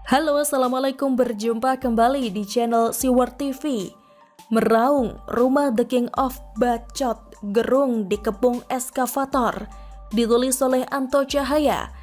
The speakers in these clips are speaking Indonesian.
Halo, assalamualaikum, berjumpa kembali di channel Siwar TV. Meraung, rumah The King of Bacot, gerung dikepung eskavator, ditulis oleh Anto Cahaya.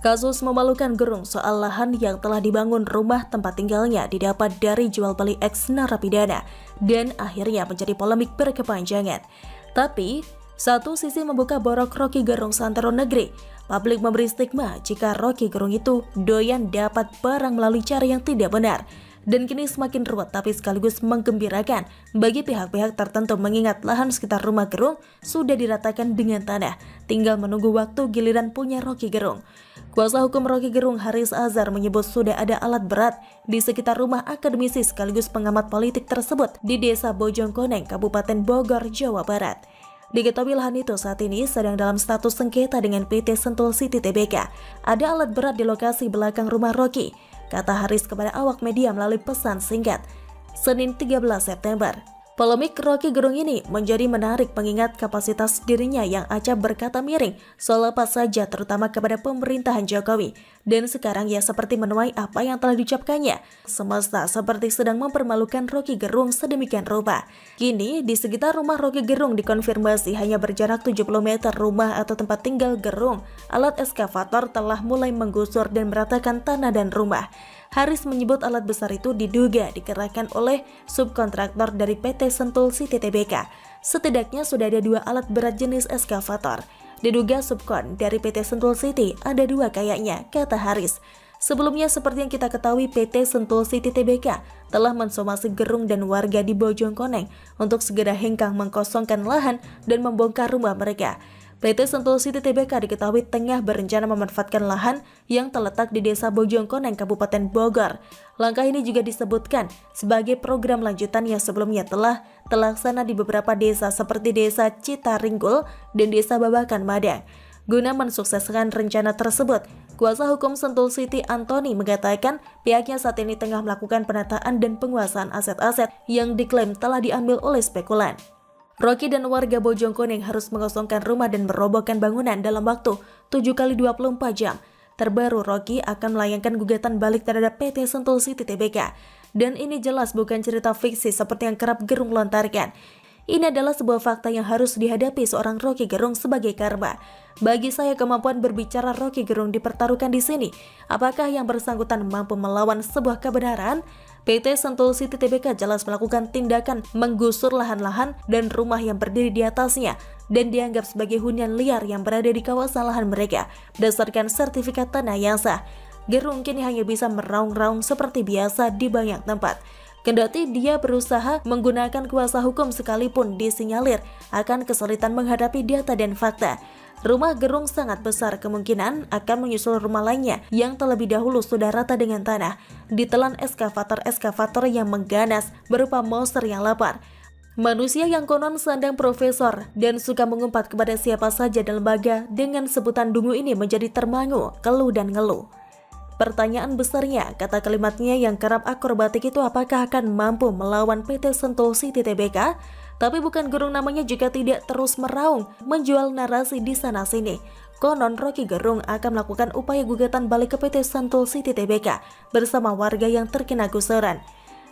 Kasus memalukan gerung soal lahan yang telah dibangun rumah tempat tinggalnya didapat dari jual beli ex narapidana dan akhirnya menjadi polemik berkepanjangan. Tapi, satu sisi membuka borok Rocky Gerung Santoro Negeri. Publik memberi stigma jika Rocky Gerung itu doyan dapat barang melalui cara yang tidak benar. Dan kini semakin ruwet tapi sekaligus menggembirakan bagi pihak-pihak tertentu mengingat lahan sekitar rumah Gerung sudah diratakan dengan tanah. Tinggal menunggu waktu giliran punya Rocky Gerung. Kuasa hukum Rocky Gerung Haris Azhar menyebut sudah ada alat berat di sekitar rumah akademisi sekaligus pengamat politik tersebut di Desa Bojongkoneng, Kabupaten Bogor, Jawa Barat. Diketahui lahan itu saat ini sedang dalam status sengketa dengan PT Sentul City Tbk. Ada alat berat di lokasi belakang rumah Rocky, kata Haris kepada awak media melalui pesan singkat Senin 13 September. Polemik Rocky Gerung ini menjadi menarik mengingat kapasitas dirinya yang acap berkata miring soal apa saja terutama kepada pemerintahan Jokowi. Dan sekarang ia seperti menuai apa yang telah diucapkannya. Semesta seperti sedang mempermalukan Rocky Gerung sedemikian rupa. Kini di sekitar rumah Rocky Gerung dikonfirmasi hanya berjarak 70 meter rumah atau tempat tinggal Gerung. Alat eskavator telah mulai menggusur dan meratakan tanah dan rumah. Haris menyebut alat besar itu diduga dikerahkan oleh subkontraktor dari PT Sentul City Tbk. Setidaknya sudah ada 2 alat berat jenis eskavator. Diduga subkon dari PT Sentul City ada 2 kayaknya, kata Haris. Sebelumnya seperti yang kita ketahui PT Sentul City Tbk telah mensomasi Gerung dan warga di Bojongkoneng untuk segera hengkang mengkosongkan lahan dan membongkar rumah mereka. PT Sentul City Tbk diketahui tengah berencana memanfaatkan lahan yang terletak di Desa Bojongkoneng, Kabupaten Bogor. Langkah ini juga disebutkan sebagai program lanjutan yang sebelumnya telah terlaksana di beberapa desa seperti Desa Citaringgul dan Desa Babakan Madang. Guna mensukseskan rencana tersebut, kuasa hukum Sentul City Antoni mengatakan pihaknya saat ini tengah melakukan penataan dan penguasaan aset-aset yang diklaim telah diambil oleh spekulan. Rocky dan warga Bojongkoneng harus mengosongkan rumah dan merobohkan bangunan dalam waktu 7x24 jam. Terbaru, Rocky akan melayangkan gugatan balik terhadap PT Sentul City Tbk. Dan ini jelas bukan cerita fiksi seperti yang kerap Gerung lontarkan. Ini adalah sebuah fakta yang harus dihadapi seorang Rocky Gerung sebagai karma. Bagi saya, kemampuan berbicara Rocky Gerung dipertaruhkan di sini. Apakah yang bersangkutan mampu melawan sebuah kebenaran? PT Sentul City Tbk jelas melakukan tindakan menggusur lahan-lahan dan rumah yang berdiri di atasnya dan dianggap sebagai hunian liar yang berada di kawasan lahan mereka berdasarkan sertifikat tanah yang sah. Gerung kini hanya bisa meraung-raung seperti biasa di banyak tempat. Kendati dia berusaha menggunakan kuasa hukum sekalipun disinyalir akan kesulitan menghadapi data dan fakta. Rumah Gerung sangat besar kemungkinan akan menyusul rumah lainnya yang terlebih dahulu sudah rata dengan tanah, ditelan eskavator-eskavator yang mengganas berupa monster yang lapar. Manusia yang konon sandang profesor dan suka mengumpat kepada siapa saja dan lembaga dengan sebutan dungu ini menjadi termangu, keluh dan ngeluh. Pertanyaan besarnya, kata kalimatnya yang kerap akrobatik itu apakah akan mampu melawan PT Sentul City Tbk? Tapi bukan Gerung namanya juga tidak terus meraung, menjual narasi di sana-sini. Konon Rocky Gerung akan melakukan upaya gugatan balik ke PT Sentul City Tbk bersama warga yang terkena gusuran.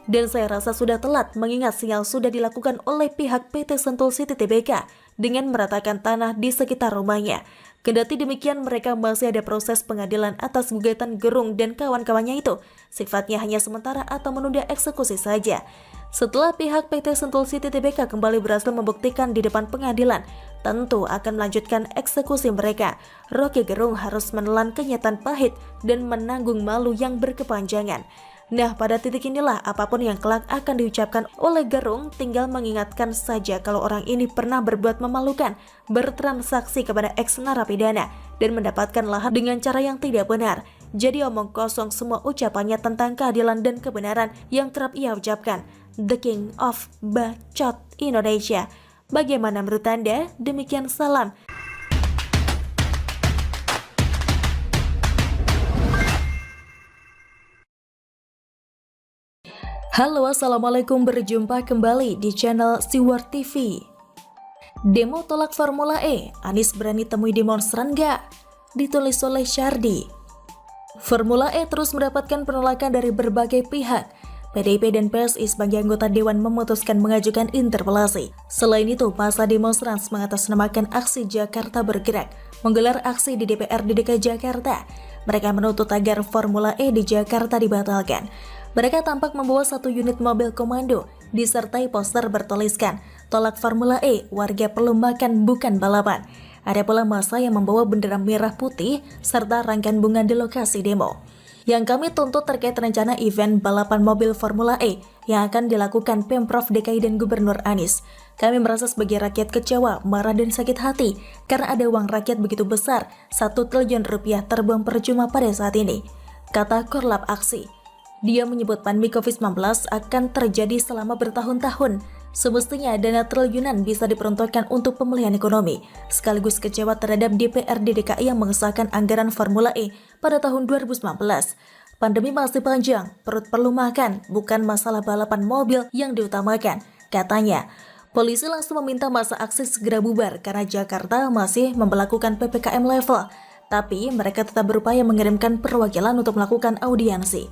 Dan saya rasa sudah telat mengingat sinyal sudah dilakukan oleh pihak PT Sentul City Tbk dengan meratakan tanah di sekitar rumahnya. Kendati demikian, mereka masih ada proses pengadilan atas gugatan Gerung dan kawan-kawannya itu. Sifatnya hanya sementara atau menunda eksekusi saja. Setelah pihak PT Sentul City Tbk kembali berhasil membuktikan di depan pengadilan, tentu akan melanjutkan eksekusi mereka. Rocky Gerung harus menelan kenyataan pahit dan menanggung malu yang berkepanjangan. Nah, pada titik inilah apapun yang kelak akan diucapkan oleh Gerung tinggal mengingatkan saja kalau orang ini pernah berbuat memalukan, bertransaksi kepada ex narapidana dan mendapatkan lahan dengan cara yang tidak benar. Jadi omong kosong semua ucapannya tentang keadilan dan kebenaran yang kerap ia ucapkan. The King of Bacot Indonesia. Bagaimana menurut Anda? Demikian salam. Halo, assalamualaikum, berjumpa kembali di channel Siwar TV. Demo tolak Formula E, Anies berani temui demonstran gak? Ditulis oleh Syardi. Formula E terus mendapatkan penolakan dari berbagai pihak. PDIP dan PSI sebagai anggota Dewan memutuskan mengajukan interpelasi. Selain itu, masa demonstran mengatasnamakan aksi Jakarta Bergerak menggelar aksi di DPRD DKI Jakarta. Mereka menuntut agar Formula E di Jakarta dibatalkan. Mereka tampak membawa satu unit mobil komando, disertai poster bertuliskan, "Tolak Formula E, warga perlu makan bukan balapan." Ada pula massa yang membawa bendera merah putih serta rangkaian bunga di lokasi demo. Yang kami tuntut terkait rencana event balapan mobil Formula E yang akan dilakukan Pemprov DKI dan Gubernur Anies. Kami merasa sebagai rakyat kecewa, marah dan sakit hati karena ada uang rakyat begitu besar, 1 triliun rupiah terbuang percuma pada saat ini, kata Korlap Aksi. Dia menyebut pandemi COVID-19 akan terjadi selama bertahun-tahun. Semestinya dana triliunan bisa diperuntukkan untuk pemulihan ekonomi, sekaligus kecewa terhadap DPRD DKI yang mengesahkan anggaran Formula E pada tahun 2019. Pandemi masih panjang, perut perlu makan, bukan masalah balapan mobil yang diutamakan, katanya. Polisi langsung meminta massa aksi segera bubar karena Jakarta masih memberlakukan PPKM level, tapi mereka tetap berupaya mengirimkan perwakilan untuk melakukan audiensi.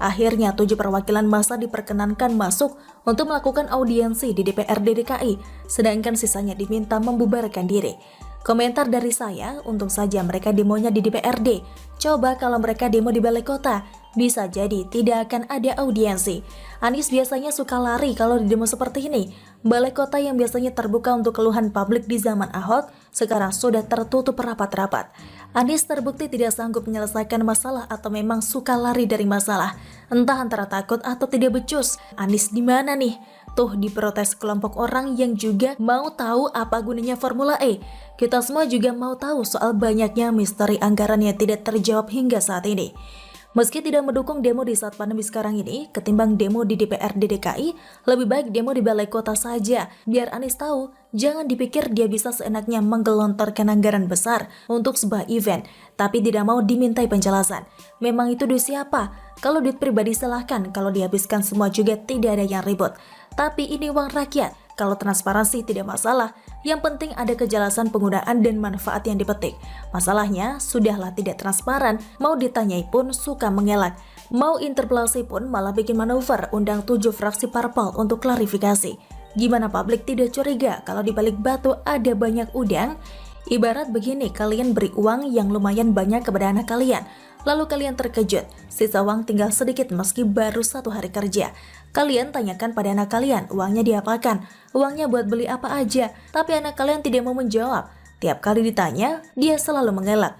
Akhirnya 7 perwakilan massa diperkenankan masuk untuk melakukan audiensi di DPRD DKI, sedangkan sisanya diminta membubarkan diri. Komentar dari saya, untung saja mereka demonya di DPRD. Coba kalau mereka demo di balai kota, bisa jadi tidak akan ada audiensi. Anies biasanya suka lari kalau di demo seperti ini. Balai kota yang biasanya terbuka untuk keluhan publik di zaman Ahok, sekarang sudah tertutup rapat-rapat. Anies terbukti tidak sanggup menyelesaikan masalah atau memang suka lari dari masalah. Entah antara takut atau tidak becus. Anies di mana nih? Tuh diprotes kelompok orang yang juga mau tahu apa gunanya Formula E. Kita semua juga mau tahu soal banyaknya misteri anggaran yang tidak terjawab hingga saat ini. Meski tidak mendukung demo di saat pandemi sekarang ini, ketimbang demo di DPRD DKI, lebih baik demo di balai kota saja. Biar Anies tahu, jangan dipikir dia bisa seenaknya menggelontorkan anggaran besar untuk sebuah event, tapi tidak mau dimintai penjelasan. Memang itu duit siapa? Kalau duit pribadi silahkan, kalau dihabiskan semua juga tidak ada yang ribut. Tapi ini uang rakyat. Kalau transparansi tidak masalah, yang penting ada kejelasan penggunaan dan manfaat yang dipetik. Masalahnya, sudahlah tidak transparan, mau ditanyai pun suka mengelak. Mau interpelasi pun malah bikin manuver undang 7 fraksi parpol untuk klarifikasi. Gimana publik tidak curiga kalau di balik batu ada banyak udang? Ibarat begini, kalian beri uang yang lumayan banyak kepada anak kalian, lalu kalian terkejut, sisa uang tinggal sedikit meski baru 1 hari kerja. Kalian tanyakan pada anak kalian, uangnya diapakan? Uangnya buat beli apa aja? Tapi anak kalian tidak mau menjawab. Tiap kali ditanya, dia selalu mengelak.